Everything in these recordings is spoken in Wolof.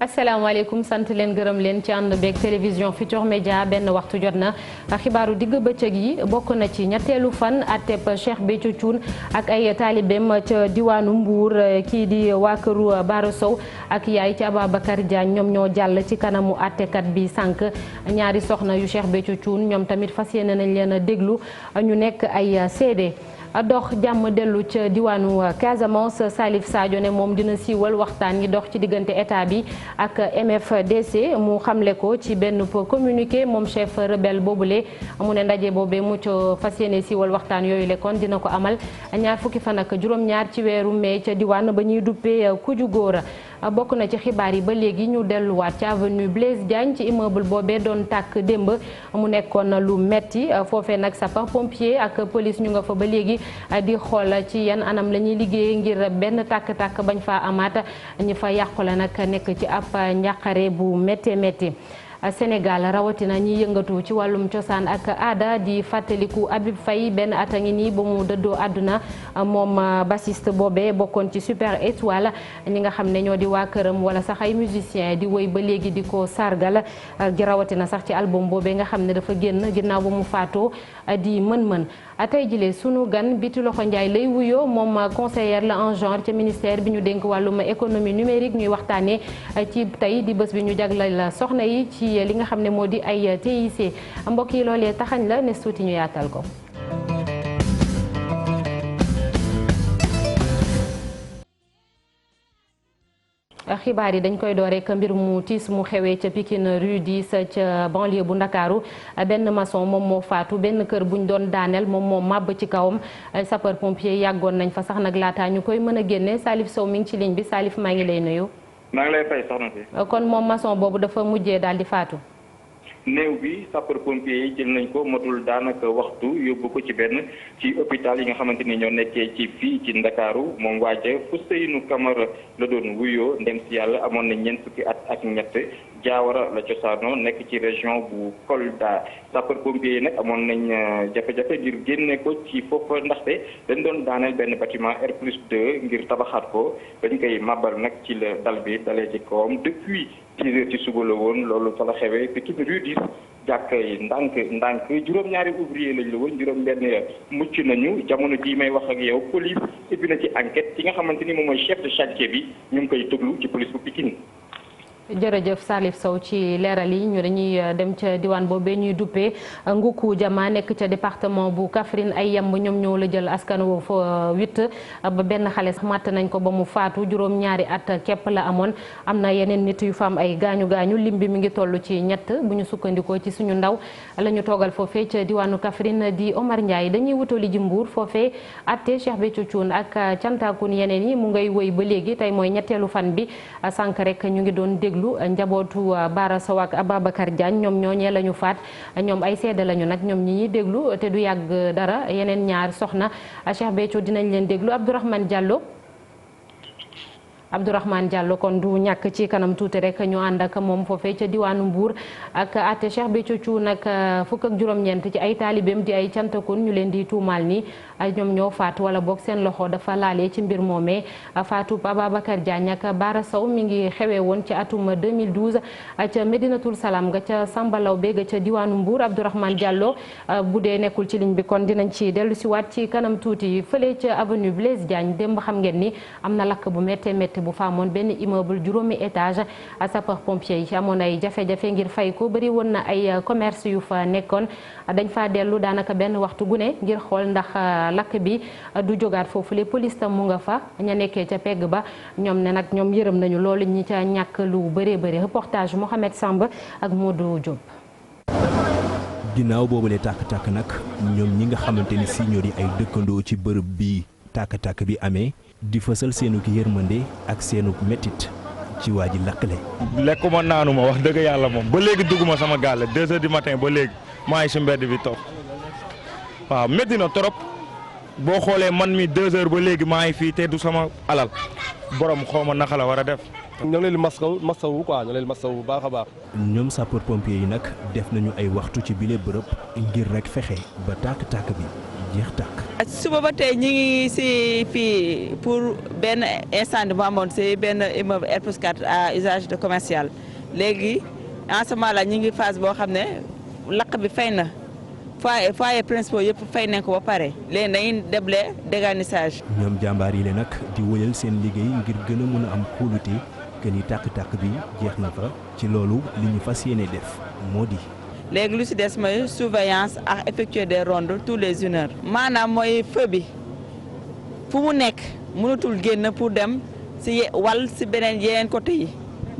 asalaamaaleykum sant leen gërëm leen ci ànd beeg télévision Futurs Médias benn waxtu jot na xibaaru digg bëccëg yi bokk na ci ñetteelu fan àtteb Cheikh Béthio Thioune ak ay taalibeem ca diwaanu Mbour kii di waa këru Bara Sow ak yaay ci Ababacar Diagne ñoom ñoo jàll ci kanamu àttekat bi sànq ñaari soxna yu Cheikh Béthio Thioune ñoom tamit fas yéene nañ leen a déglu ñu nekk ay seede. dox jàmm dellu ca diwaanu Casamance Salif Sadio ne moom dina siiwal waxtaan yi dox ci diggante état bi ak MFDC mu xamle ko ci benn communiqué moom chef rebelle boobule mu ne ndaje boobee mu ca fas yéene siiwal waxtaan yooyu le kon dina ko amal ñaar fukki fan ak juróom-ñaar ci weeru mai ca diwaan ba ñuy duppee Kuju Góora bokk na ci xibaar yi ba léegi ñu delluwaat ci avenue Blaise Diagne ci immeuble boobee doon tàkk démb mu nekkoon lu metti foofee nag sapeur pompier ak police ñu nga fa ba léegi di xool ci yan anam la ñuy liggéey ngir benn tàkk-tàkk bañ faa amaat ñi fa yàqule nag nekk ci ab njàqare bu métti métti. Sénégal rawatina ñi yëngatu ci wàllum cosaan ak aada di fàttaliku Habib Faye benn at a ngi nii ba mu dëddoo àdduna moom bassiste boobee bokkoon ci Super Étoile ñi nga xam ne ñoo di waa këram wala sax ay musiciens di woy ba léegi di ko sargal gi rawatina sax ci album boobee nga xam ne dafa génn ginnaaw ba mu faatoo di mën-mën. tey jile sunu gan Biti Loxo Ndiaye lay wuyoo moom conseillère la en genre ca ministère bi ñu dénk wàllum économie numérique ñuy waxtaanee ci tey di bés bi ñu jagleel soxna yi ci li nga xam ne moo di ay TIC mbokk yi loolee taxañ la ne suuti ñu yaatal ko. xibaar yi dañ koy door rek mbir mu tiis mu xewee ca Pikine rue 10 ca banlieue bu Ndakaaru benn maçon moom moo faatu benn kër buñ doon daaneel moom moo màbb ci kawam sapeur pompier yàggoon nañ fa sax nag laataa ñu koy mën a génne Salif Sow mi ngi ci ligne bi Salif maa ngi lay nuyu. maa ngi lay fay soxna si. kon moom maçon boobu dafa mujjee daal di faatu. néew bi sapeur pompier yi jël nañ ko matul daanaka waxtu yóbbu ko ci hôpital yi nga xamante ni ñoo nekkee ci fii ci Ndakaaru moom waaja Ousseynou Camara la doon wuyoo ndem si yàlla amoon na ñeent fukki at ak ñett Jaawara la cosaanoo nekk ci région bu Kolda sapeur pompier yi nag amoon nañ jafe-jafe ngir génne ko ci foofu ndaxte dañ doon daaneel benn bâtiment R+2 ngir tabaxaat ko dañ koy màbbal nag ci la dal bi dalee ci kawam depuis 10 heures ci suba la woon loolu fa la xewee Pikine rue 10 jàkk yi ndànk juróom-ñaari ouvrier lañ la woon juróom-benn mucc nañu jamono jii may wax ak yow police ubbi na ci enquête ci nga xamante ni moom mooy chef de chantier bi ñu ngi koy tëglu ci police bu Pikine. jërëjëf Salif Sow ci leeral yi ñu dañuy dem ca diwaan boobee ñuy duppee Nguku Jama nekk ca département bu Kaffrine ay yamb ñoom ñoo la jël askan woo fa 8 ba benn xale sax màtt nañ ko ba mu faatu juróom-ñaari at képp la amoon am na yeneen nit yu fa am ay gaañu lim bi mi ngi toll ci ñett bu ñu sukkandikoo ci suñu ndaw la ñu toogal foofee ca diwaanu Kaffrine di Omar Ndiaye dañuy wutali ji Mbuur foofee atte Cheikh Béthio Thioune ak cantakun yeneen yi mu ngay woy ba léegi tey mooy ñetteelu fan bi sànq rek ñu ngi doon déglu njabootu Bara Sow ak Ababacar Diagne ñoom ñooñee la ñu faat ñoom ay seede lañu nag ñoom ñi ñuy déglu te du yàgg dara yeneen ñaar soxna Cheikh Béthio dinañ leen déglu Abdourahmane Diallo kon du ñàkk ci kanam tuuti rek ñu ànd ak moom foofee ca diwaanu Mbour ak àtte Cheikh Béthio Thioune nag fukk ak juróom-ñeent ci ay taalibeem di ay cantakun ñu leen di tuumaal ni ñoom ñoo faatu wala boog seen loxo dafa laalee ci mbir moomee faatu Ababacar Diagne ak Bara Sow mi ngi xewee woon ci atum 2012 ca Medinatul Salam ga ca Sambalaw be ga ca diwaanu Mbour Abdourahmane Diallo bu dee nekkul ci ligne bi kon dinañ ci dellu si waat ci kanam tuuti fële ca avenue Blaise Diagne démb xam ngeen ni am na lakk bu méttee métti bu fa amoon benn immeuble juróomi étage sapeur pompier yi amoon ay jafe-jafe ngir fay ko bëri woon na ay commerce yu fa nekkoon dañ fa dellu daanaka benn waxtu gune ngir xool ndax lakk bi du jógaat foofu les police tam mu nga fa ña nekkee ca pegg ba ñoom ne nag ñoom yërëm nañu loolu ñi ca ñàkk lu bëree bëri reportage Mohamed Samb ak Modou Diop. ginnaaw boobule tàkk-tàkk nag ñoom ñi nga xamante ni si ñoo di ay dëkkandoo ci bërëb bi tàkk-tàkk bi amee di fësal seenu ki yërmande ak seenu métit ci waa ji lakkale. lekkuma naanuma wax dëgg yàlla moom ba léegi dugguma sama gaale 2 heures du matin ba léegi maa ngi si mbedd bi toog waaw métti na trop boo xoolee man mi 2 heures ba léegi maa ngi fii te du sama alal borom xawma naka la war a def. ñoo ngi leen di masawu quoi ñoo leen di masawu bu baax a baax. ñoom sapeur pompier yi nag def nañu ay waxtu ci bile bërëb ngir rek fexe ba tàkk-tàkk bi jeex tàkk. suba ba tey ñi ngi si fii pour benn incendie bu amoon si benn immeuble R+4 à usage de commercial léegi en ce moment là ñi ngi phase boo xam ne lakk bi fay na foyer principaux yëpp fay nañ ko ba pare léegi dañuy déblai dégarnissage. ñoom jàmbaar yi la nag di wëyal seen liggéey ngir gën a mën a am kóolute que ni tàkk-tàkk bi jeex na fa ci loolu li ñu fas yéene def moo di. léegi lu si des mooy surveillance ak effectuer des rondes tous les 1 heure. maanaam mooy feu bi fu mu nekk mënatul génn pour dem si wal si beneen yeneen côté yi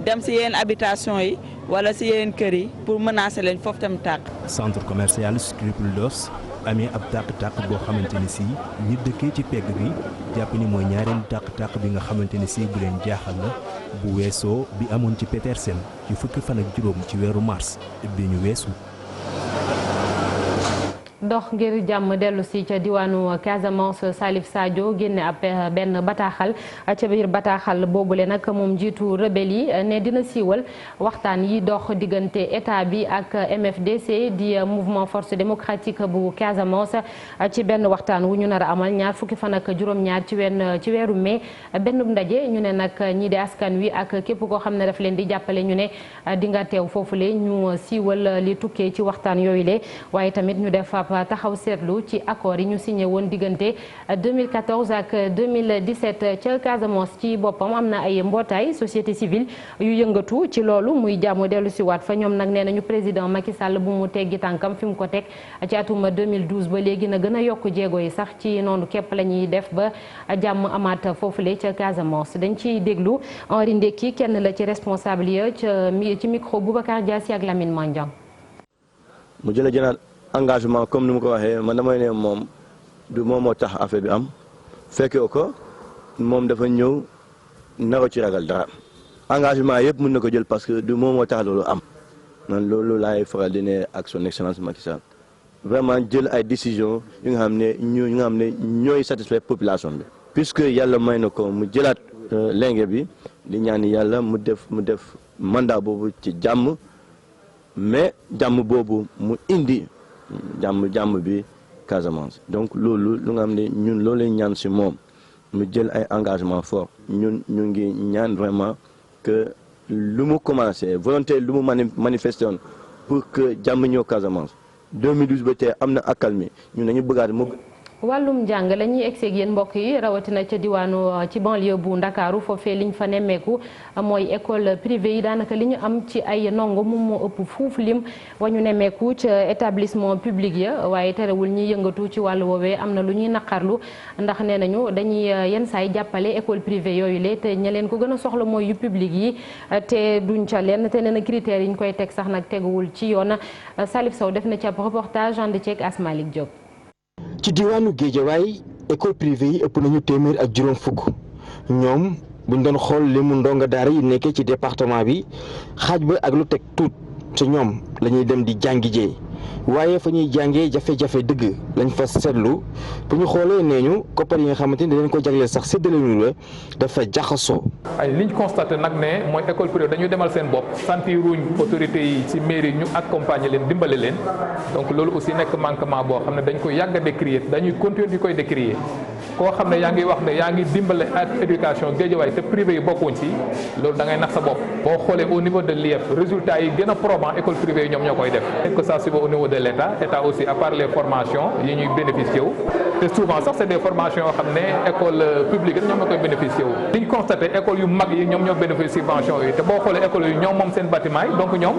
dem si yeneen habitation yi wala si yeneen kër yi pour menacer leen foofu tam tàkk. centre commercial Scrupulos amee ab tàkk-tàkk boo xamante ne si ñi dëkkee ci pegg bi jàpp ni mooy ñaareelu tàkk-tàkk bi nga xamante ne si bu leen jaaxal la bu weesoo bi amoon ci Petersen ci fukki fan ak juróom ci weeru mars bi ñu weesu. dox ngir jàmm dellu si ca diwaanu Casamance Salif Sadio génne ab benn bataaxal ca biir bataaxal boobule nag moom jiitu rebelle yi ne dina siiwal waxtaan yi dox diggante état bi ak MFDC di mouvement force démocratique bu Casamance ci benn waxtaan wu ñu nar a amal ñaar fukki fan ak juróom-ñaar ci weeru mai benn ndaje ñu ne nag ñii di askan wi ak képp koo xam ne daf leen di jàppale ñu ne di nga teew foofule ñu siiwal li tukkee ci waxtaan yooyu le waaye tamit ñu def taxaw seetlu ci accord yi ñu signé woon diggante 2014 ak 2017 ca Casamance ci boppam am na ay mbootaay société civile yu yëngatu ci loolu muy jàmm dellu si waat fa ñoom nag nee nañu président Macky Sall bu mu teggi tànkam fi mu ko teg ci atum 2012 ba léegi na gën a yokk jéego yi sax ci noonu képp la ñuy def ba jàmm amaat foofule ca Casamance dañ ciy déglu Henri Ndekki kenn la ci responsable ya ci micro Boubacar Diassi ak Lamine Mandiang. mu jëlaat engagement comme ni mu ko waxee man damay ne moom du moom moo tax affaire bi am fekkee ko moom dafa ñëw naro ci ragal dara engagement yëpp mën na ko jël parce que du moom moo tax loolu am man loolu laay faral di ne ak son excellence Macky Sall vraiment jël ay décision yu nga xam ne ñooy satisfaire population bi. puisque yàlla may na ko mu jëlaat lenge bi di ñaan yàlla mu def mandat boobu ci jàmm mais jàmm boobu mu indi. jàmm bi Casamance donc loolu lu nga xam ne ñun loolu lañ ñaan si moom mu jël ay engagement fort ñun ñu ngi ñaan vraiment que lu mu commencé volonté lu mu manifesté woon pour que jàmm ñëw Casamance 2012 ba tey am na accalmie ñun dañu bëggaat mu. wàllum njàng la ñuy egseeg yéen mbokk yi rawatina ca diwaanu ci banlieue bu Ndakaaru foofee liñ fa nemmeeku mooy école privée yi daanaka li ñu am ci ay ndongo moom moo ëpp fuuf lim wa ñu nemmeeku ca établissement public ya waaye terewul ñi yëngatu ci wàllu woowee am na lu ñuy naqarlu ndax nee nañu dañuy yenn saay jàppale école privée yooyu le te ña leen ko gën a soxla mooy yu public yi te duñ ca leen te nee na critères yi ñu koy teg sax nag teguwul ci yoon Salif Sow def na ci ab reportage ànd ceeg Asmalik Diop. ci diwaanu Géejawaay école privée yi ëpp nañu téeméer ak juróom fukk ñoom buñ doon xool limu ndonga daara yi nekkee ci département bi xaaj ba ak lu teg tuut te ñoom la ñuy dem di jàngi jee waaye fa ñuy jàngee jafe-jafe dëgg lañ fa seetlu bu ñu xoolee nee ñu koppar yi nga xamante ni dañ ko jagleel sax séddaleenu la dafa jaxasoo. ay liñ constaté nag ne mooy école privée dañuy demal seen bopp sentiruñ autorités yi ci mairie ñu accompagner leen dimbale leen donc loolu aussi nekk manquement boo xam ne dañ ko yàgg a décrier dañuy continuer di koy décrier koo xam ne yaa ngi wax ne yaa ngi dimbale ak éducation Guédiawaye te privé yi bokkuñ ci loolu da ngay nax sa bopp boo xoolee au niveau de l'IEF résultats yi gën a probant école privée yi ñoom ñoo koy def que ça soit au niveau de l'État aussi à part les formations yi ñuy bénéficier wu te souvent sax c'est des formations yoo xam ne école publique ñoom ñoo koy bénéficier wu liñ constaté école yu mag yi ñoom ñoo bénéficier subvention yi te boo xoolee école yi ñoom moom seen bâtiment yi donc ñoom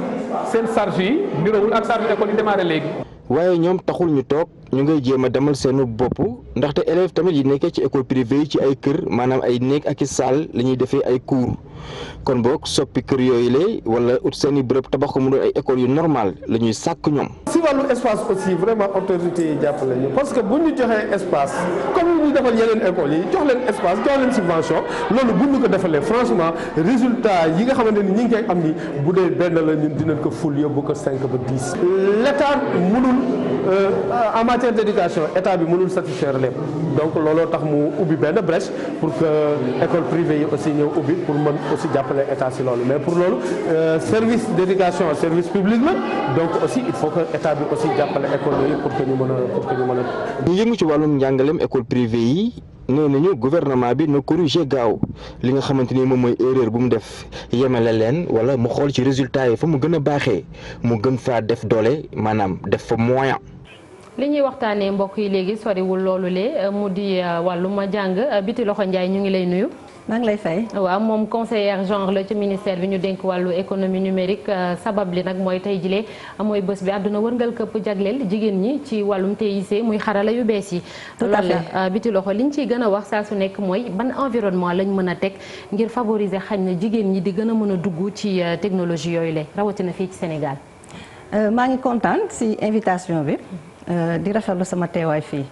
seen charge yi niroowul ak charge école yi démarré léegi. waaye ñoom taxul ñu toog ñu ngay jéem a demal seenu bopp ndaxte élèves tamit yi nekkee ci école privée yi ci ay kër maanaam ay néeg ak i salle la ñuy defee ay cours kon boog soppi kër yooyu la wala ut seen i bërëb tabax ko mu doon ay écoles yu normal la ñuy sàkk ñoom. si wàllu espace aussi vraiment autorités yi jàppale ñu parce que bu ñu joxee espace comme ni ñu defal yeneen écoles yi jox leen espace jox leen subvention loolu bu ñu ko defalee franchement résultat yi nga xamante ni ñi ngi koy am ni bu dee benn la ñun dinañ ko ful yóbbu ko 5 ba 10. l'état mënul en matière d'éducation état bi mënul satisfaire lépp donc looloo tax mu ubbi benn brèche pour que école privée yi aussi ñëw ubbi pour mën aussi jàppale état si loolu mais pour loolu service d'éducation service public la donc aussi il faut que état bi aussi jàppale école yooyu pour que ñu mën a ñu yëngu ci wàllum njàngaleem école privée yi nee nañu gouvernement bi na corriger gaaw li nga xamante ni moom mooy erreur bu mu def yemale leen wala mu xool ci résultat yi fa mu gën a baaxee mu gën faa def doole maanaam def fa moyen. li ñuy waxtaanee mbokk yi léegi soriwul loolu le mu di wàllum jàng Biti Loxo Ndiaye ñu ngi lay nuyu. maa ngi lay fay. waaw moom conseillère genre la ci ministère bi ñu dénk wàllu économie numérique sabab li nag mooy tey jilee mooy bés bi àdduna wërngal këpp jagleel jigéen ñi ci wàllum TIC muy xarala yu bees yi. tout à fait loolu Biti Loxo liñ ciy gën a wax saa su nekk mooy ban environnement lañ mën a teg ngir favoriser xañ na jigéen ñi di gën a mën a dugg ci technologie yooyu la rawatina fii ci Sénégal. maa ngi kontaan si invitation bi di rafetlu sama teewaay fii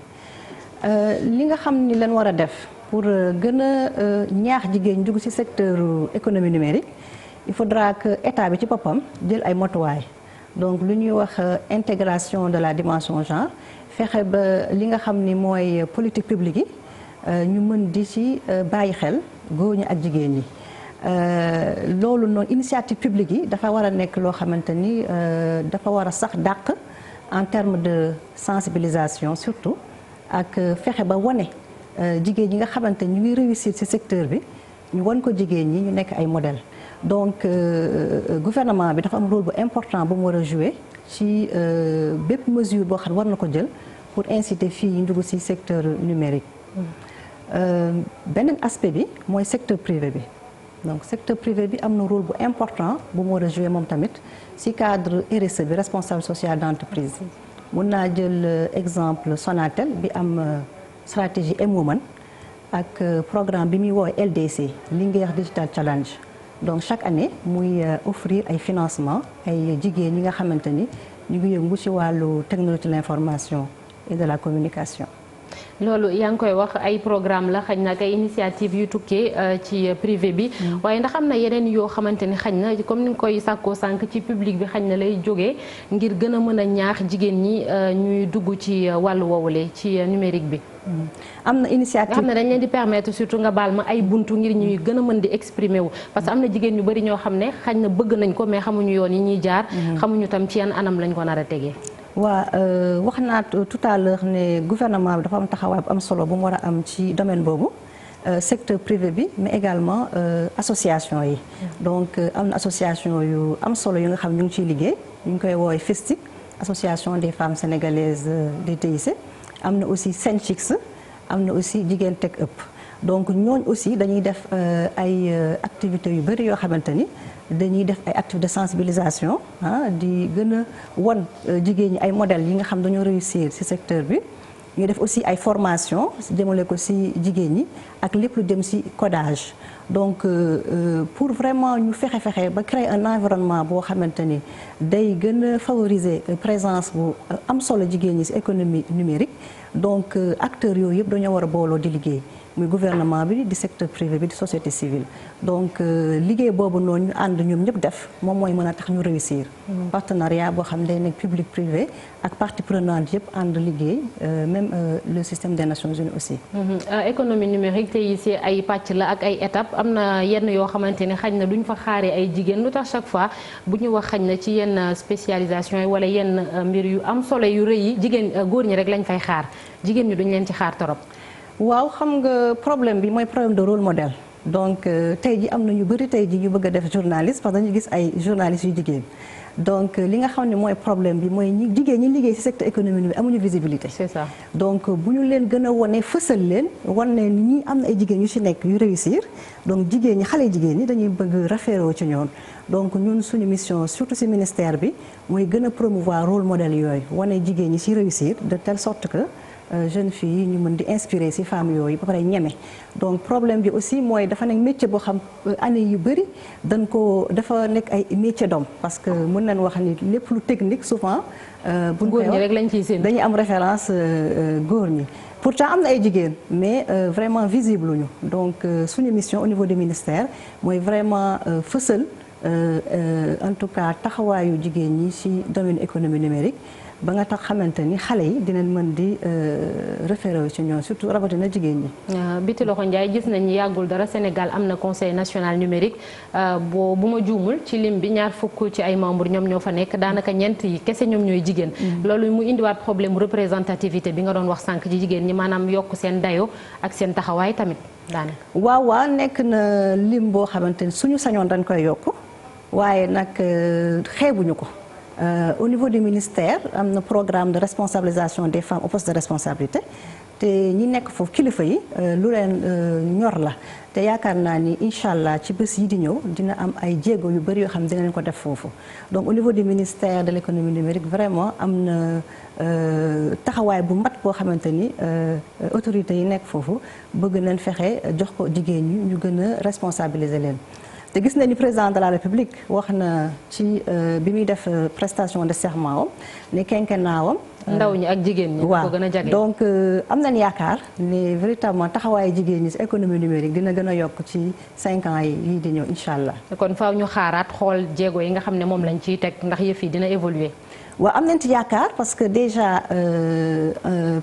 li nga xam ni leen war a def. pour gën a ñaax jigéen dugg ci secteur économie numérique il faudra que état bi ci boppam jël ay motuwaay donc lu ñuy wax intégration de la dimension genre fexe ba li nga xam ni mooy politique publique yi ñu mën di ci bàyyi xel góor ñi ak jigéen ñi loolu noonu initiative publique yi dafa war a nekk loo xamante ni dafa war a sax dàq en termes de sensibilisation surtout ak fexe ba wane jigéen ñi nga xamante ñu ngi réussir ci secteur bi ñu wan ko jigéen ñi ñu nekk ay modèle donc gouvernement bi dafa am rôle bu important bu mu war a jouer ci bépp mesure boo xam ne war na ko jël pour inciter filles yi dugg ci secteur numérique beneen aspect bi mooy secteur privé bi donc secteur privé bi am na rôle bu important bu mu war a jouer moom tamit ci cadre RSE bi responsable social d'entreprise mun naa jël exemple Sonatel bi am stratégie M-Woman ak programme bi muy woowee LDC Linguère Digital Challenge donc chaque année muy offrir ay financement ay jigéen ñi nga xamante ni ñu ngi yëngu ci wàllu technologie de l'information et de la communication. loolu yaa ngi koy wax ay programme la xañ na ak ay initiative yu tukkee ci privé bi waaye ndax am na yeneen yoo xamante ni xañ na comme ni nga koy sàkkoo sànq ci public bi xañ na lay jógee ngir gën a mën a ñaax jigéen ñi ñuy dugg ci wàllu woowule ci numérique bi. am na initiative nga xam ne dañ leen di permettre surtout nga baal ma ay buntu ngir ñuy gën a mën di exprimer wu parce que am na jigéen ñu bari ñoo xam ne xañ na bëgg nañ ko mais xamuñu yoon yi ñuy jaar. xamuñu tam ci yan anam lañ ko nar a tegee. waa wax naa tout à l'heure ne gouvernement bi dafa am taxawaay bu am solo bu mu war a am ci domaine boobu secteur privé bi mais également association yi donc am na association yu am solo yu nga xam ñu ngi ciy liggéey ñu ngi koy woowee FESTIC association des femmes sénégalaises des TIC am na aussi Senchix am na aussi Jigéen Tech Up donc ñooñ aussi dañuy def ay activités yu bari yoo xamante ni dañuy def ay activités de sensibilisation di gën a won jigéen ñi ay modèles yi nga xam dañoo réussir ci secteur bi ñu def aussi ay formation jëmale ko ci jigéen ñi ak lépp lu jëm ci codage donc pour vraiment ñu fexe ba créer un environnement boo xamante ni day gën a favoriser présence bu am solo jigéen ñi ci économie numérique donc acteurs yooyu yëpp dañoo war a booloo di liggéey muy gouvernement bi di secteur privé bi di société civile donc liggéey boobu noonu ñu ànd ñoom ñëpp def moom mooy mën a tax ñu réussir partenariat boo xam ne day nekk public privé ak parties prenantes yëpp ànd liggéey même le système des Nations Unies aussi économie numérique tey ci ay pàcc la ak ay étapes am na yenn yoo xamante ne xañ na duñ fa xaaree ay jigéen lu tax chaque fois bu ñu wax xañ na ci yenn spécialisation yi wala yenn mbir yu am solo yu rëy yi jigéen góor ñi rek lañ fay xaar jigéen ñi duñ leen ci xaar torop waaw xam nga problème bi mooy problème de rôle modèle donc tey ji am na ñu bëri tey ji ñu bëgg a def journaliste parce que dañu gis ay journalistes yu jigéen donc li nga xam ne mooy problème bi mooy ñi jigéen ñi liggéey ci secteur économique bi amuñu visibilité. C'est ça. donc bu ñu leen gën a wane fësal leen wan ne ñi am na ay jigéen yu ci nekk yu réussir donc jigéen ñi xale jigéen ñi dañuy bëgg référé ci ñoom donc ñun suñu mission surtout ci ministère bi mooy gën a promouvoir rôle modèle yooyu wane jigéen ñi ci réussir de telle sorte que jeunes filles ñu mën di inspirer ci femmes yooyu ba pare ñeme donc problème bi aussi mooy dafa nekk métier boo xam année yu bëri dafa nekk ay métier d'homme parce que mën nañ wax ni lépp lu technique souvent buñ góor ñi rek lañ ciy seen dañuy am référence góor ñi pourtant am na ay jigéen mais vraiment visible ñu donc suñu mission au niveau du ministère mooy vraiment fësal en tout cas taxawaayu jigéen ñi ci domaine économie numérique ba nga tax xamante ni xale yi dinañ mën di référé wu ci ñoom surtout rawatina jigéen ñi. Biti Loxo Ndiaye gis nañ yàggul dara Sénégal am na conseil national numérique bu ma juumul ci lim bi ñaar fukk ci ay membres ñoom ñoo fa nekk daanaka ñeent yi kese ñoom ñooy jigéen. loolu mu indiwaat problème représentativité bi nga doon wax sànq ci jigéen ñi maanaam yokk seen dayo ak seen taxawaay tamit daanaka. waaw nekk na lim boo xamante ni suñu sañoon dañ koy yokk waaye nag xeebuñu ko. Au niveau du ministère am na programme de responsabilisation des femmes au poste de responsabilité te ñi nekk foofu kilifa yi lu leen ñor la te yaakaar naa ni incha allah ci bés yi di ñëw dina am ay jéego yu bëri yoo xam ne dinañ ko def foofu donc au niveau du ministère de l'économie numérique vraiment am na taxawaay bu mat boo xamante ni autorités yi nekk foofu bëgg nañ fexe jox ko jigéen ñi ñu gën a responsabiliser leen. te gis nañu président de la république wax na ci bi muy def prestation de serment am ni quinquennat ndaw ñi ak jigéen ñi. waaw ko gën a jagleel donc am nañ yaakaar ne véritablement taxawaayu jigéen ñi ci économie numérique dina gën a yokk ci 5 ans yi di ñëw incha allah. kon faaw ñu xaaraat xool jéego yi nga xam ne moom lañ ciy teg ndax yëf yi dina évoluer. waaw am nañ ci yaakaar parce que déjà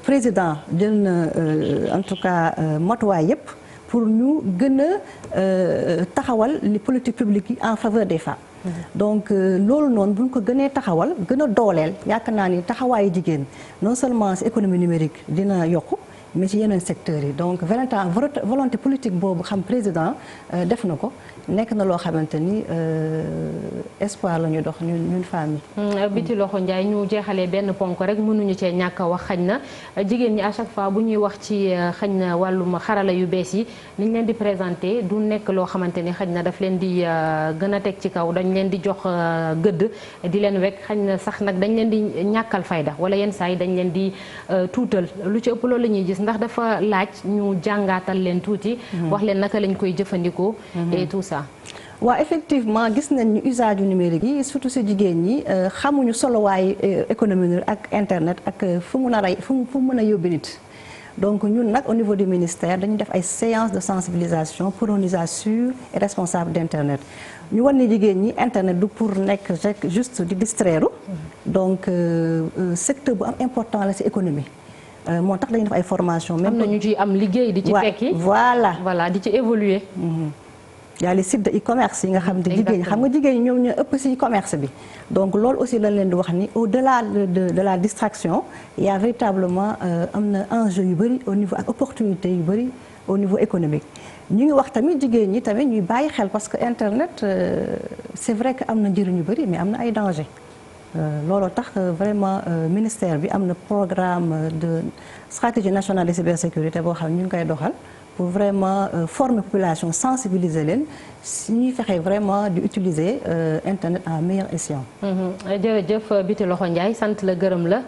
président jël na en tout cas matuwaay yépp pour ñu gën a taxawal li politique publique yi en faveur des femmes. donc loolu noonu bu ñu ko gënee taxawal gën a dooleel yaakaar naa ni taxawaayu jigéen non seulement ci économie numérique dina yokku mais ci yeneen secteurs yi donc vraiment volonté politique boobu xam président def na ko nekk na loo xamante ni espoir la ñu dox ñun femmes yi. Biti Loxo Ndiaye ñu jeexalee benn ponk rek mënuñu cee ñàkk a wax xañ na jigéen ñi à chaque fois bu ñuy wax ci xañ na wàllum xarala yu bees yi niñ leen di présenté du nekk loo xamante ni xañ na daf leen di gën a teg ci kaw dañ leen di jox gëdd di leen wekk xañ na sax nag dañ leen di ñàkkal fayda wala yenn saa yi dañ leen di tuutal lu ci ëpp loolu la ñuy gis ndax dafa laaj ñu jàngaatal leen tuuti. wax leen naka lañ koy jëfandikoo. et tout ça. waaw effectivement gis nañ ñu usage yu numérique yi surtout si jigéen ñi xamuñu solowaay économie ak internet ak fu mu mën a yóbbu nit. donc ñun nag au niveau du ministère dañu def ay séances de sensibilisation pour un usage sûr et responsable d'internet ñu wan ni jigéen ñi internet du pour nekk rek juste di distraire. donc secteur bu am important la ci économie. moo tax dañuy def ay formation même am na ñu ciy am liggéey di ci tekki. voilà di ci évoluer. y a les sites de e-commerce yi nga xam ne jigéen ñi xam nga jigéen ñi ñoom ñoo ëpp ci e-commerce bi donc loolu aussi lañ leen di wax ni au-delà de la distraction il y a véritablement am na enjeu yu bëri au niveau ak opportunité yu bëri au niveau économique ñu ngi wax tamit jigéen ñi tamit ñuy bàyyi xel parce que internet c'est vrai que am na njëriñ yu bëri mais am na ay danger looloo tax vraiment ministère bi am na programme de stratégie nationale de cybersécurité boo xam ne ñu ngi koy doxal pour vraiment former population sensibiliser leen si ñuy fexe vraiment di utiliser internet à meilleur escient. jërëjëf Biti Loxo Ndiaye sant la gërëm la.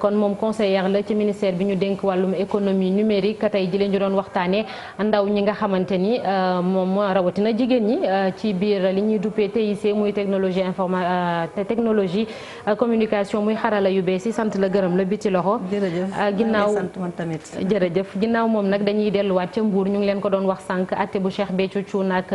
kon moom conseillère la ci ministère bi ñu dénk wàllum économie numérique tey ji leen ñu doon waxtaanee ndaw ñi nga xamante ni moom rawatina jigéen ñi ci biir li ñuy duppee TIC muy technologie communication muy xarala yu bees yi sant la gërëm la Biti Loxo. jërëjëf ginnaaw sant man tamit. jërëjëf ginnaaw moom nag dañuy delluwaat ca Mbour ñu ngi leen ko doon wax sànq atte bu Cheikh Béthio Thioune ak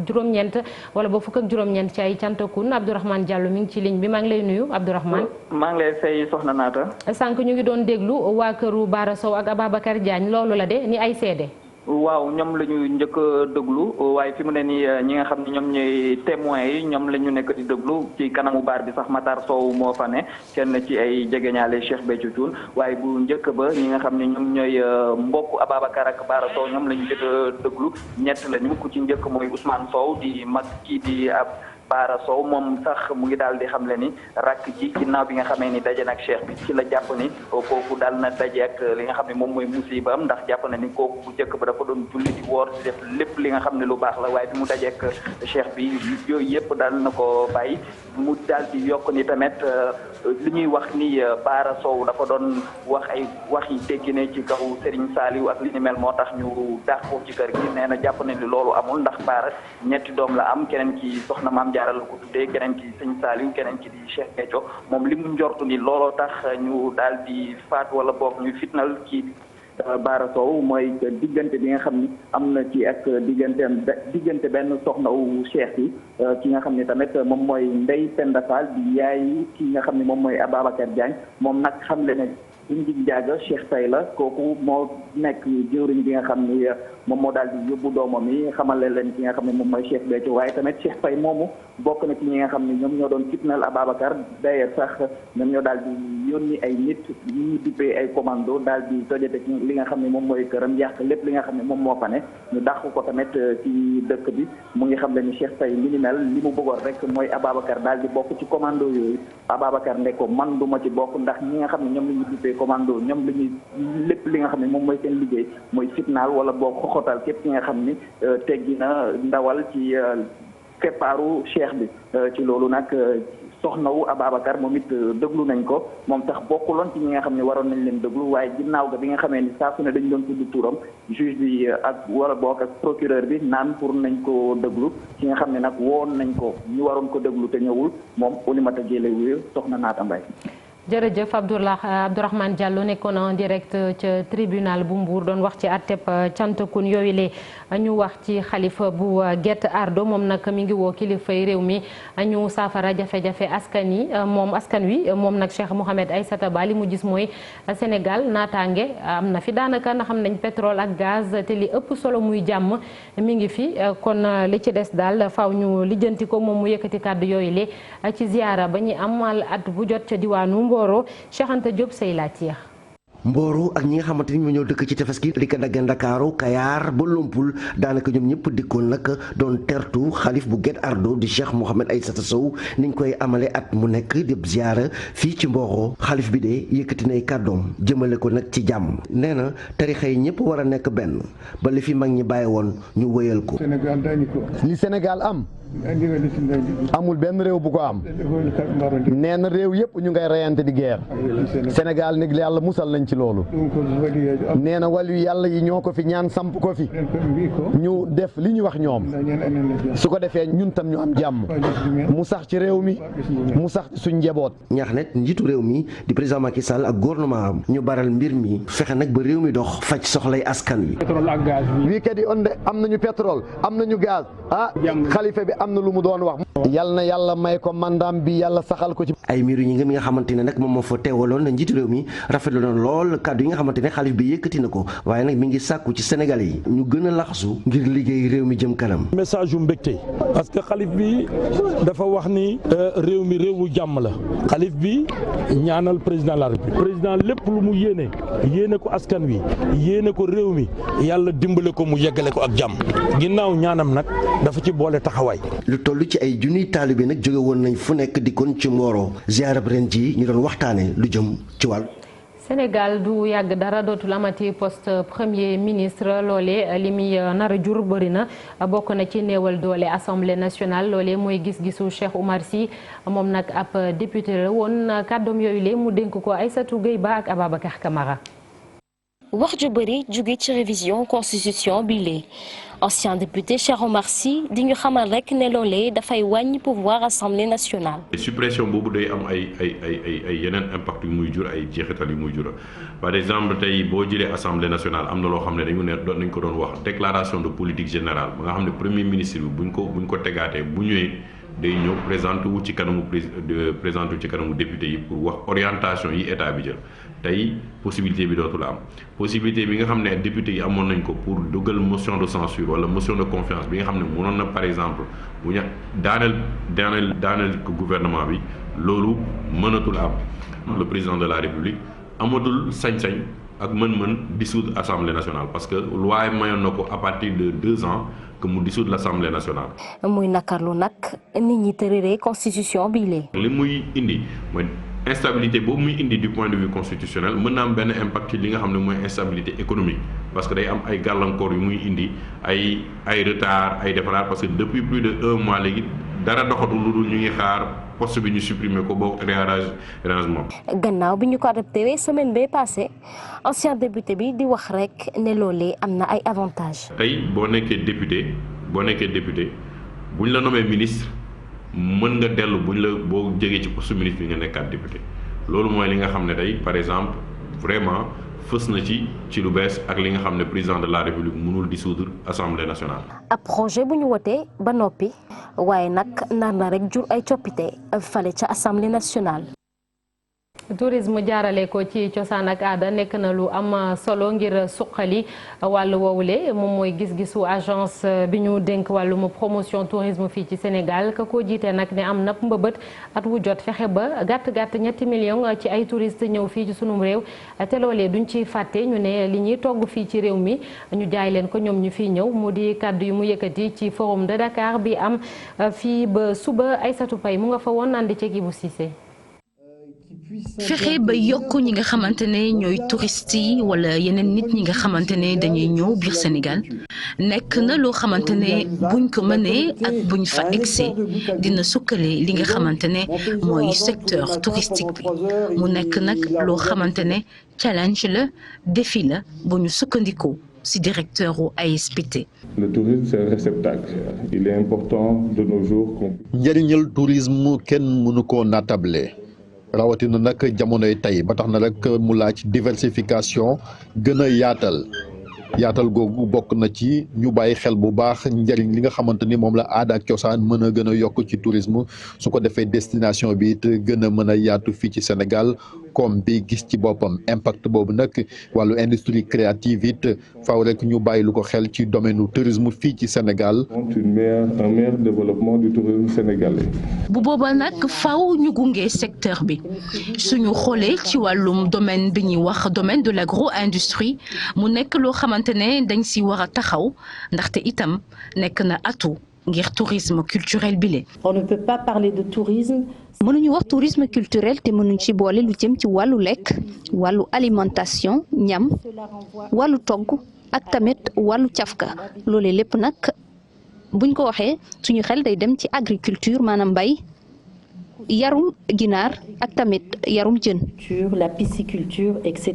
juróom-ñeent wala ba fukk ak juróom-ñeent ci ay cantakun Abdourahmane Diallo mi ngi ci ligne bi maa ngi lay nuyu Abdourahmane. maa ngi lay fay soxna Naata. sànq ñu ngi doon déglu waa këru Bara Sow ak Ababacar Diagne loolu la de ni ay seede. waaw ñoom la ñu njëkk a déglu waaye fi mu ne nii ñi nga xam ne ñoom ñooy témoins yi ñoom la ñu nekk di déglu ci kanamu baar bi sax Matar Sow moo fa ne kenn ci ay jegeñaale Cheikh Béthio Thioune waaye bu njëkk ba ñi nga xam ne ñoom ñooy mbokk Ababacar ak Bara Sow ñoom la ñu jot a déglu ñett lañu ku ci njëkk mooy Ousmane Sow di mag kii di ab Bara Sow moom sax mu ngi daal di xam le ni rakk ji ginnaaw bi nga xamee ni daje nag cheikh bi ci la jàpp ni kooku daal na daje ak li nga xam ne moom mooy musibaam ndax jàpp na ni kooku bu njëkk ba dafa doon julli di woor di def lépp li nga xam ne lu baax la waaye bi mu daje ak cheikh bi yooyu yëpp daal na ko bàyyi mu daal di yokk ni tamit li ñuy wax ni Bara Sow dafa doon wax ay wax yi teggine ci kaw Serigne Saliou ak li ni mel moo tax ñu dàq ko ci kër gi nee na jàpp na ni loolu amul ndax Bara ñetti doom la am keneen ki soxna maam jaaral ko tuddee keneen ki sëñ Saliou keneen ki di Cheikh Béthio moom li mu njortu ni looloo tax ñu daal di faat wala boog ñu fitnal kii Bara Sow mooy diggante bi nga xam ni am na ci ak diggante benn soxna wu Cheikh yi ki nga xam ne tamit moom mooy Ndeye Penda Fall di yaay ki nga xam ne moom mooy Ababacar Diagne moom nag xam le ne Indi Diaga Cheikh Faye la kooku moo nekk jëwriñ bi nga xam ni moom moo daal di yóbbu doomam yi xamale leen ki nga xam ne moom mooy Cheikh Béthio waaye tamit Cheikh Faye moomu bokk na ci ñi nga xam ne ñoom ñoo doon fitnal Ababacar d'ailleurs sax ñoom ñoo daal di yónni ay nit ñu dippee ay commando daal di tojate li nga xam ne moom mooy këram yàq lépp li nga xam ne moom moo fa ne ñu dàq ko tamit ci dëkk bi mu ngi xam ne ni Cheikh Faye li ni mel li mu bëggoon rek mooy Ababacar daal di bokk ci commando yooyu Ababacar ne ko man du ma ci bokk ndax ñi nga xam ne ñoom la ñu dippee commando ñoom la ñuy lépp li nga xam ne moom mooy seen liggéey mooy fitnaal wala boo xoxotal képp ki nga xam ni teggi na ndawal ci keppaaru cheikh bi ci loolu nag soxnawu Ababacar moom it déglu nañ ko moom sax bokkuloon ci ñi nga xam ne waroon nañ leen déglu waaye ginnaaw ga bi nga xamee ni saa su ne dañ doon tudd turam juge bi ak wala boog ak procureur bi naan pour nañ ko déglu ci nga xam ne nag woon nañ ko ñu waroon ko déglu te ñëwul moom Oulimata Diélé wuyu soxna Naata Mbaye. jërëjëf Abdourahmane Diallo nekkoon en direct ca tribunal bu Mbour doon wax ci àtteb cantakun yooyu le ñu wax ci xalifa bu Guet Ardo moom nag mi ngi woo kilifay réew mi ñu saafara jafe-jafe askan wi moom nag Cheikh Mouhamed Aïssata Ba li mu gis mooy Sénégal naataange am na fi daanaka na xam nañ pétrole ak gaz te li ëpp solo muy jàmm mi ngi fi kon li ci des daal faaw ñu lijjanti ko moom mu yëkkati kàddu yooyu le ci ziyaara ba ñuy amal at bu jot ca diwaanu Mboro Cheikh Anta Diop say laatiya Mboro ak ñi nga xamante ni ñoo ñëw dëkk ci tefes gi li ko daggee Ndakaaru Kayaar ba Lompul daanaka ñoom ñëpp dikkoon nag doon tertu xalif bu Guet Ardo di Cheikh Mouhamed Aïssata Sow ni ñu koy amale at mu nekk di ziyaara fii ci Mboro xalif bi de yëkkati nay kàddoom jëmale ko nag ci jàmm nee na tarixa yi ñëpp war a nekk benn ba li fi mag ñi bàyyi woon ñu wëyal ko. li Sénégal am amul benn réew bu ko am nee na réew yëpp ñu ngay reyante di guerre Sénégal nag yàlla musal nañ ci loolu nee na wàllu yàlla yi ñoo ko fi ñaan samp ko fi ñu def li ñu wax ñoom su ko defee ñun tam ñu am jàmm mu sax ci réew mi mu sax ci suñ njaboot. ñaax net njiitu réew mi di président Macky Sall ak gouvernement am ñu baral mbir mi fexe nag ba réew mi dox faj soxlay askan wi. pétrole ak gaz bi wii kat yi onde am nañu pétrole am nañu gaz xalifa bi am na lu mu doon wax. yal na yàlla may ko mandaam bi yàlla saxal ko ci. ay miiru ñi nga xamante ne nag moom moo fa teewaloon na njiitu réew mi rafetlu na lool kàddu yi nga xamante ne xalif bi yëkkati na ko waaye nag mi ngi sàkku ci Sénégal yi ñu gën a laxasu ngir liggéey réew mi jëm kanam. message yu mbégte parce que xalif bi dafa wax ni réew mi réewu jàmm la xalif bi ñaanal président de la République président lépp lu mu yéene ko askan wi yéene ko réew mi yàlla dimbale ko mu yeggale ko ak jàmm ginnaaw ñaanam nag dafa ci boole taxawaay. lu toll ci ay junniy taalibe nag jóge woon nañ fu nekk dikkoon ci Mboro ziarab ren ji ñu doon waxtaane lu jëm ci wàll. Sénégal du yàgg dara dootul amati poste premier ministre loole li muy nar a jur bëri na bokk na ci néewal doole assemblée nationale loole mooy gis-gisu Cheikh Oumar Sy moom nag ab député la woon kàddoom yooyu le mu dénk ko Aïssatou Gueye Ba ak Ababacar Camara. wax ju bëri jóge ci révision constitution bi lee ancien député Cheikh Oumar Sy di ñu xamal rek ne loolee dafay wàññi pouvoir assemblée nationale. suppression boobu day am ay yeneen impact yu muy jur ay jeexital yu muy jur par exemple tey boo jëlee assemblée nationale am na loo xam ne dañ ko doon wax déclaration de politique générale ba nga xam ne premier ministre bi buñ ko tegaatee bu ñëwee day ñëw présenté wu ci kanamu député yi pour wax orientation yi état bi jël tey possibilité bi dootul am possibilité bi nga xam ne député yi amoon nañ ko pour dugal motion de censure wala motion de confiance bi nga xam ne mënoon na par exemple bu ñu daaneel ko gouvernement bi loolu mënatul am le président de la république amatul sañ-sañ ak mën-mën dissoudre assemblée nationale parce que loi mayoon na ko à partir de 2 ans que mu dissoudre l'assemblée nationale. muy nakarlu nag nit ñi tërëree constitution bi lee. li muy indi mooy instabilité boobu muy indi du point de vue constitutionnel mën na am benn impact ci li nga xam ne mooy instabilité économique parce que day am ay gàllankoor yu muy indi ay retard ay defaraat parce que depuis plus de 1 mois léegi dara doxatul lu dul ñu ngi xaar poste bi ñu supprimer ko boo réarrangement. gannaaw bi ñu ko adopté semaine bee passé ancien député bi di wax rek ne loolee am na ay avantages. tey boo nekkee député buñ la nommé ministre mën nga dellu boo jegee ci poste ministre bi nga nekkaat député loolu mooy li nga xam ne tey par exemple vraiment fës na ci lu bees ak li nga xam ne président de la république mënul dissoudre assemblée nationale. ab projet bu ñu wotee ba noppi waaye nag nar na rek jur ay coppite fale ca assemblée nationale. tourisme jaarale ko ci cosaan ak aada nekk na lu am solo ngir suqali wàllu woowule moom mooy gis-gisu agence bi ñu dénk wàllum promotion tourisme fii ci Sénégal ka ko jiite nag ne am na mbëbët at wu jot fexe ba gàtt-gàtt 3 millions ci ay touristes ñëw fii ci sunum réew te loolee duñ ci fàtte ñu ne li ñuy togg fii ci réew mi ñu jaay leen ko ñoom ñu fiy ñëw mu di kàddu yu mu yëkkati ci forum de Dakar bi am fii ba suba Aïssatou Paye mu nga fa woon nandi ci Ibou Cissé. fexe ba yokk ñi nga xamante ne ñooy touristes yi wala yeneen nit ñi nga xamante ne dañuy ñëw biir Sénégal nekk na loo xamante ne buñ ko mënee ak buñ fa egsee dina sukkale li nga xamante ne mooy secteur touristique bi mu nekk nag loo xamante ne challenge la défi la bu ñu sukkandikoo ci directeur u ASPT. Le tourisme c'est un réceptacle. Il est important de nos jours qu'on. njëriñal tourisme kenn mënu koo natable. rawatina nag jamonoy tey ba tax na rek mu laaj diversification gën a yaatal googu bokk na ci ñu bàyyi xel bu baax njëriñ li nga xamante ni moom la aada ak cosaan mën a gën a yokk ci tourisme su ko defee destination bi it gën a mën a yaatu fii ci Sénégal comme bi gis ci boppam impact boobu nag wàllu industrie créative it faaw rek ñu bàyyi lu ko xel ci domaine du tourisme fii ci Sénégal. un meilleur développement du tourisme sénégalais. bu boobaa nag faaw ñu gunge secteur bi suñu xoolee ci wàllum domaine bi ñuy wax domaine de l'agro-industrie mu nekk loo xamante ne dañ si war a taxaw ndaxte itam nekk na atu ngir tourisme culturel bi le. On ne peut pas parler de tourisme. mënuñu wax tourisme culturel te mënuñ ci boole lu jëm ci wàllu lekk wàllu alimentation ñam wàllu togg ak tamit wàllu cafka loolee lépp nag buñ ko waxee suñu xel day dem ci agriculture maanaam mbay yarum ginaar ak tamit yarum jën. La pisciculture etc.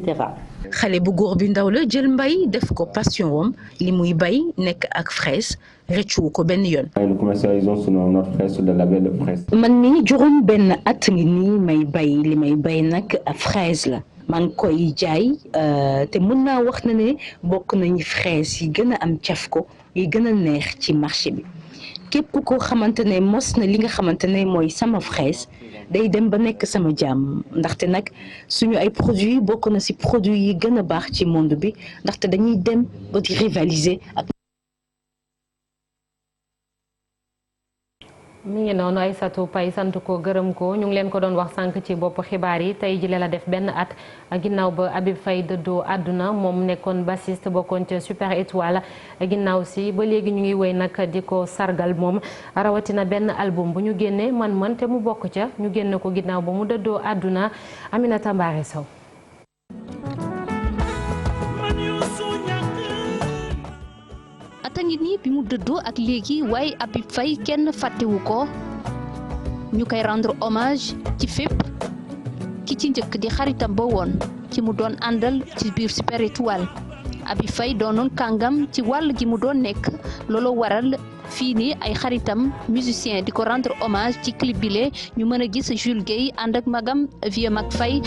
xale bu góor bi ndaw la jël mbay def ko passion wam li muy bay nekk ak fraise rëccu ko benn yoon. Nous commercialisons sur notre fraise sur le label de fraise. man mii juróom benn at ngi nii may bay li may bay nag fraise la man koy jaay te mën naa wax na ne bokk nañu fraise yi gën a am caf ko yi gën a neex ci marché bi képp koo xamante ne mos na li nga xamante ne mooy sama fraise day dem ba nekk sama jàmm ndaxte nag suñu ay produits bokk na ci produits yi gën a baax ci monde bi ndaxte dañuy dem ba di rivaliser ak. mi ngi noonu Aïssatou Paye sant ko gërëm ko ñu ngi leen ko doon wax sànq ci bopp xibaar yi tey jile la def benn at ginnaaw ba Habib Faye dëddoo àdduna moom nekkoon bassiste bokkoon ca Super Étoile ginnaaw si ba léegi ñu ngi wéy nag di ko sargal moom rawatina benn album bu ñu génnee man te mu bokk ca ñu génne ko ginnaaw ba mu dëddoo àdduna Aminata Mbaare Sow. ata ngi nii bi mu dëddoo ak léegi waaye Habib Faye kenn fàttewu ko ñu koy rendre hommage ci fépp ki ci njëkk di xaritam ba woon ci mu doon àndal ci biir Super Étoile Habib Faye doonoon kàngam ci wàll gi mu doon nekk loolu waral fii nii ay xaritam musicien di ko rendre hommage ci clip bile ñu mën a gis Jules Guèye ànd ak magam Vieux Mac Faye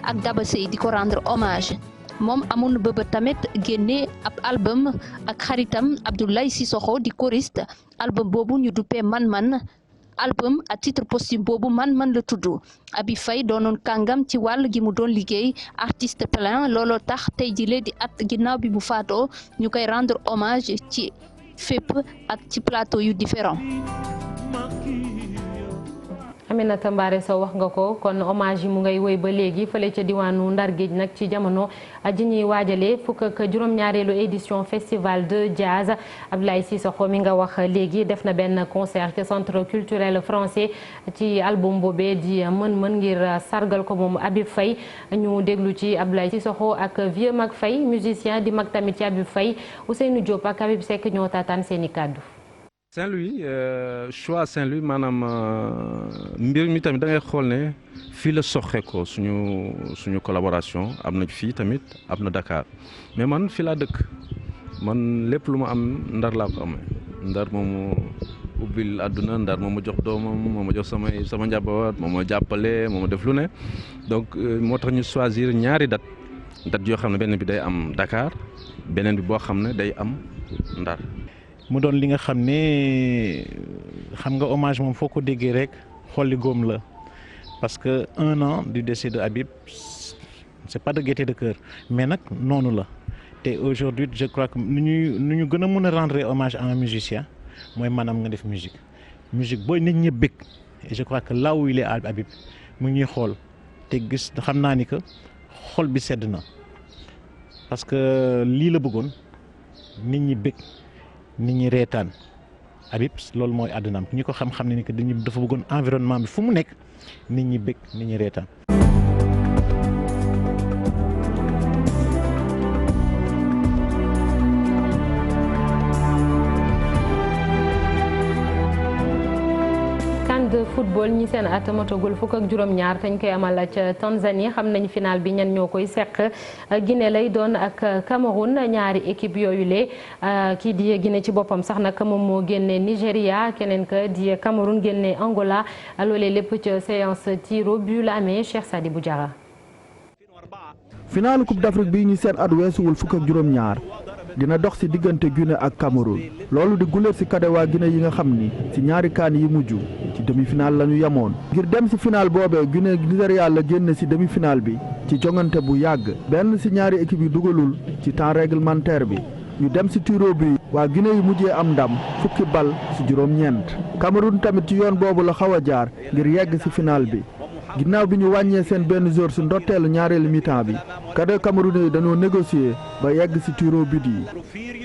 ak Daba Sey di ko rendre hommage moom amoon na bëbë tamit génne ab album ak xaritam Abdoulaye Sissoko di choriste album boobu ñu duppee man album à titre posthume boobu man la tudd Habib Faye doonoon kàngam ci wàll gi mu doon liggéey artiste plein looloo tax tey jile di at ginnaaw bi mu faatoo ñu koy rendre hommage ci fépp ak ci plateau yu différent. Aminata Mbaare Sow wax nga ko kon hommage yi mu ngay woy ba léegi fële ca diwaanu Ndar Géej nag ci jamono ji ñuy waajalee fukk ak juróom-ñaareelu édition festival de jazz Abdoulaye Sissoko mi nga wax léegi def na benn concert ci centre culturel français ci album boobee di mën ngir sargal ko moom Habib Faye ñu déglu ci Abdoulaye Sissoko ak Vieux Mac Faye musicien di mag tamit ci Habib Faye Ousseynou Diop ak Habib Seck ñoo taataan seeni kàddu. Saint-Louis choix Saint-Louis maanaam mbir mi tamit da ngay xool ne fii la soxe ko suñu collaboration am na fii tamit am na Dakar mais man fii laa dëkk man lépp lu ma am Ndar laa ko amee Ndar moomu ubbil àdduna Ndar moo ma jox doomam moo ma jox sama njaboot moo ma jàppale moo ma def lu ne donc moo tax ñu choisir ñaari date yoo xam ne benn bi day am Dakar beneen bi boo xam ne day am Ndar. mu doon li nga xam ne xam nga hommage moom foo ko déggee rek xolli góom la parce que 1 an du décès de Habib c'est pas de gaieté de cœur mais nag noonu la te aujourd'hui je crois que nu ñu gën a mën a rendre hommage à un musicien mooy maanaam nga def musique booy nit ñi bëgg et je crois que là où il est Habib mu ñuy xool te gis xam naa ni que xol bi sedd na parce que lii la bëggoon nit ñi bëgg nit ñi reetaan Habib loolu mooy àddunaam ñi ko xam-xam ne ni que dafa bëggoon environnement bi fu mu nekk nit ñi bëgg nit ñi reetaan. de football ñi seen at matagul fukk ak juróom-ñaar dañ koy amal ca Tanzanie xam nañ final bi ñan ñoo koy seq Guinée lay doon ak Cameroun ñaari équipe yooyu le kii di Guinée ci boppam sax nag moom moo génnee Nigéria keneen ka di Cameroun génnee Angola loolee lépp ca séance tir au but la amee Cheikh Sadibou Diarra. finalu Coupe d'Afrique bi ñi seen at weesuwul fukk ak juróom-ñaar dina dox ci diggante Guinée ak Cameroun loolu di guléet ci kade waa Guinée yi nga xam ni ci ñaari kaan yi mujj ci demi-finale la ñu yemoon ngir dem ci final boobee Guinée Nigéria la génn ci demi-finale bi ci jongante bu yàgg benn ci ñaari équipe yi dugalul ci temps réglementaire bi ñu dem ci tiro bi waa Guinée yi mujjee am ndam fukki bal ci juróom-ñeent Cameroun tamit ci yoon boobu la xaw a jaar ngir yegg ci final bi ginnaaw bi ñu wàññee seen benn jour ci ndorteelu ñaareelu mi-temps bi kade Cameroun yi dañoo négocier ba yegg ci tiro but yi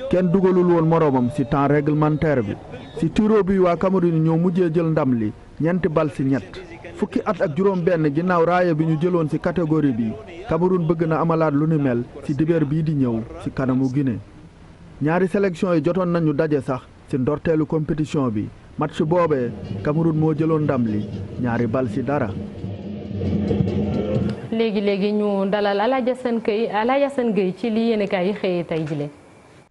kenn dugalul woon moroomam ci temps réglementaire bi ci tiro bi waa Cameroun yi ñoo mujjee jël ndam li ñeenti bal ci ñett fukki at ak juróom benn ginnaaw raaya bi ñu jëloon ci catégorie bi Cameroun bëgg na amalaat lu ni mel ci dibéer bii di ñëw ci kanamu Guinée ñaari sélection yi jotoon nañu daje sax ci ndorteelu compétition bi match boobee Cameroun moo jëloon ndam li ñaari bal ci dara. léegi ñu dalal Alaaji Assane Gueye ci li yéenekaay yi xëyee tey jile.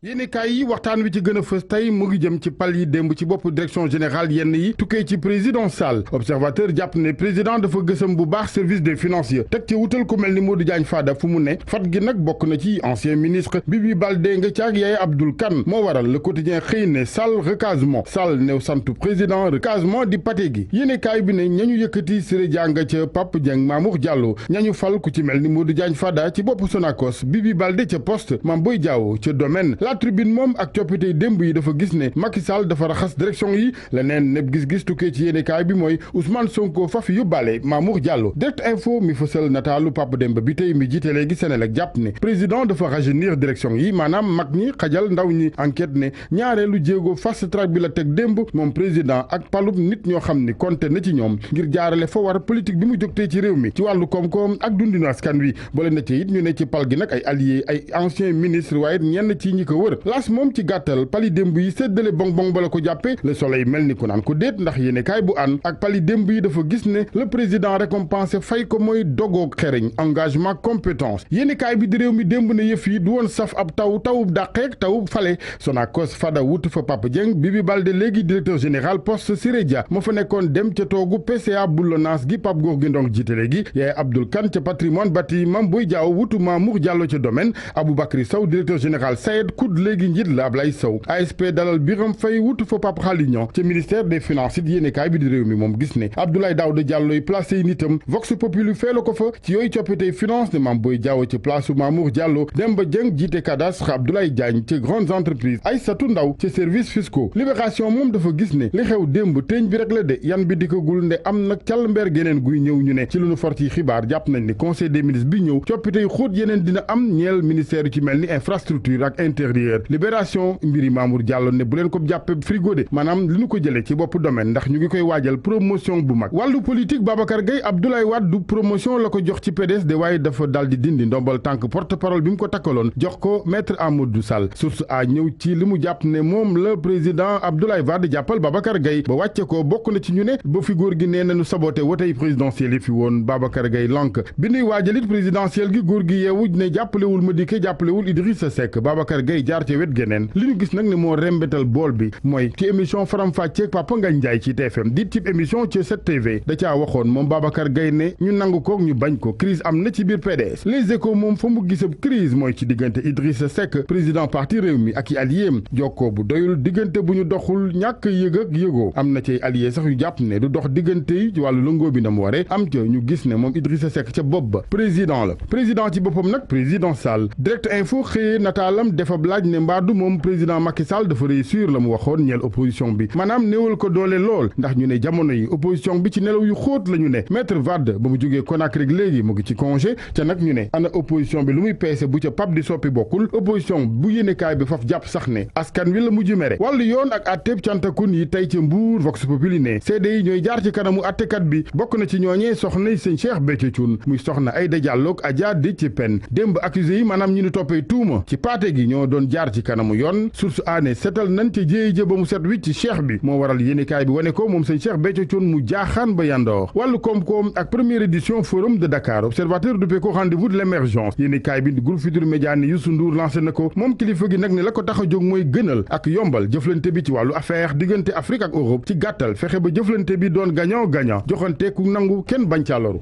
yéenekaay yi waxtaan wi ci gën a fës tey mu ngi jëm ci pal yi démb ci bopp direction générale yenn yi tukkee ci président Sall observateur jàpp ne président dafa gësam bu baax service des finances ya teg ci wutal ku mel ni Modou Diagne Fada fu mu ne fat gi nag bokk na ci ancien ministre Bibi Baldé nga caag Yaya Abdoul Kane moo waral le quotidien xëy ne Sall recasement Sall new santu président recasement di pate gi yéenekaay bi ne ñañu yëkkati Siré Dia nga ca Pape Dieng Mamour Diallo ñañu fal ku ci mel ni Modou Diagne Fada ci bopp Sonacos Bibi Baldé ca poste Mame Boye Diao ca domaine La Tribune moom ak coppite démb yi dafa gis ne Macky Sall dafa raxas direction yi leneen nepp gis-gis tukkee ci yéenekaay bi mooy Ousmane Sonko fa fi yóbbaale Mamour Diallo Direct Info mi fësal nataalu Pape Demba bi tey mi jiite léegi Senelec jàpp ne président dafa rajeunir direction yi maanaam mag ñi xajal ndaw ñi enquête ne ñaareelu jéego fast track bi la teg démb moom président ak palub nit ñoo xam ni compté na ci ñoom ngir jaarale fa war politique bi mu jógtee ci réew mi ci wàllu koom-koom ak dundinu askan wi boole na ci it ñu ne ci pal gi nag ay alliés ay anciens ministres waaye ñenn ci ñi ko wër las moom ci gàttal pali démb yi séddale bonbon ba la ko jàppe le soleil mel ni ku naan ko déet ndax yéenekaay bu an ak pali démb yi dafa gis ne le président récompensé fay ko mooy dogoog xereñ engagement compétence yéenekaay bi di réew mi démb ne yëf yi du woon saf ab tawub dàqeek tawub fale Sonacos Fada wut fa Pape Dieng Bibi Baldé léegi directeur général poste Siré Dia moo fa nekkoon dem ca toogu PCA bu LONASE gi Pape Gorgui Ndong jiite léegi Yaya Abdoul Kane ca patrimoine bâti Mame Boye Diao wutu Mamour Diallo ca domaine Aboubacry Sow directeur général SAED kud léegi njiit la Ablaye Sow ASP dalal Biram Faye wutu fa Pape Khalignon ca ministère des finances it yéenekaay bi di réew mi moom gis ne Abdoulaye Daouda Diallo yi placé yi nitam Vox Populi feela ko fa ci yooyu coppitey finance ne Mame Boye Diao ci place Mamour Diallo Demba Dieng jiite cadastre Abdoulaye Diagne ci grandes entreprises Aïssatou Ndaw ci services fiscaux Libération moom dafa gis ne li xew démb teeñ bi rek la de yan bi dikkagul nde am nag cal mbeer geneen guy ñëw ñu ne ci lu nu fort yi xibaar jàpp nañ ni conseil des ministres bi ñëw coppitey xóot yeneen dina am ñeel ministère yu ci mel ni infrastructure ak intérieur Libération mbiri Mamour Diallo ne bu leen ko jàppe frigo de maanaam li ñu ko jëlee ci bopp domaine ndax ñu ngi koy waajal promotion bu mag wàllu politique Babacar Gueye Abdoulaye Wade du promotion la ko jox ci PDS de waaye dafa dal di dindi ndombal tànk porte parole bi mu ko takkaloon jox ko maître Amadou Sall source a ñëw ci li mu jàpp ne moom la président Abdoulaye Wade jàppal Babacar Gueye ba wàcce ko bokk na ci ñu ne ba fi góor gi nee nañu saboté wotey présidentiel yi fi woon Babacar Gueye lank bi nuy waajalit présidentiel gi góor gi yeewu ne jàppalewul Madické jàppalewul Idrissa Seck Babacar Gueye jaar ca wet geneen li ñu gis nag ne moo rembetal bool bi mooy ci émission Faram Facceeg Papa Ngagne Ndiaye ci TFM di ci émission ci 7TV da caa waxoon moom Babacar Gaye ne ñu nangu ko ñu bañ ko crise am na ci biir PDS Les Échos moom fa mu gisab crise mooy ci diggante Idrissa Seck président parti Rewmi ak i alliéem jokkoo bu doyul diggante bu ñu doxul ñàkk yëg ak yëgoo am na ci allié sax yu jàpp ne du dox diggante yi ci wàllu lëngoo bi na mu waree am ca ñu gis ne moom Idrissa Seck ca bopp ba président la président ci boppam nag président Sall Direct Info xëyee nataalam dafa laaj ne mbaadu moom président Macky Sall dafa réussir la mu waxoon ñeel opposition bi maanaam néewal ko doole lool ndax ñu ne jamono yi opposition bi ci nelaw yu xóot la ñu ne maître Wade ba mu jógee Conakry léegi mu ngi ci congé ca nag ñu ne ana opposition bi lu muy peese bu ca pap di soppi bokkul opposition bu yéenekaay bi faf jàpp sax ne askan wi la mujj mere wàllu yoon ak atteb cantakun yi tey ca Mbuur Vox Populi ne seede yi ñooy jaar ci kanamu attekat bi bokk na ci ñooñee soxna sëñ Cheikh Béthio Thioune muy soxna Aïda Diallo ak Adja Déthié Pène démb accusé yi maanaam ñu ni toppee tuuma ci paate gi ñoo doon jaar ci kanamu yoon source aané setal nañ ca jéey jë ba mu set wicc ci cheikh bi moo waral yéenekaay bi wane ko moom sëñ Cheikh Béthio Thioune mu jaaxaan ba yandoor wàllu koom-koom ak première édition forum de Dakar observateur duppee ko rendez-vous de l'émergence yéenekaay bi groupe Futurs Médias ni Youssou Ndour lancé na ko moom kilifa gi nag ne la ko tax a jóg mooy gënal ak yombal jëflante bi ci wàllu affaire diggante Afrique ak Europe ci gàttal fexe ba jëflante bi doon gagnant joxante ku nangu kenn bañ ca loru.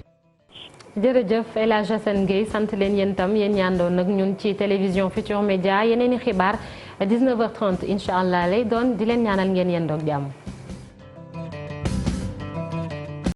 jërëjëf El Hadj Assane Gueye sant leen yéen tam yéen ñaandoon nag ñun ci télévision Futurs Médias yeneen i xibaar 19h30 incha allah lay doon di leen ñaanal ngeen yendoog jàmm.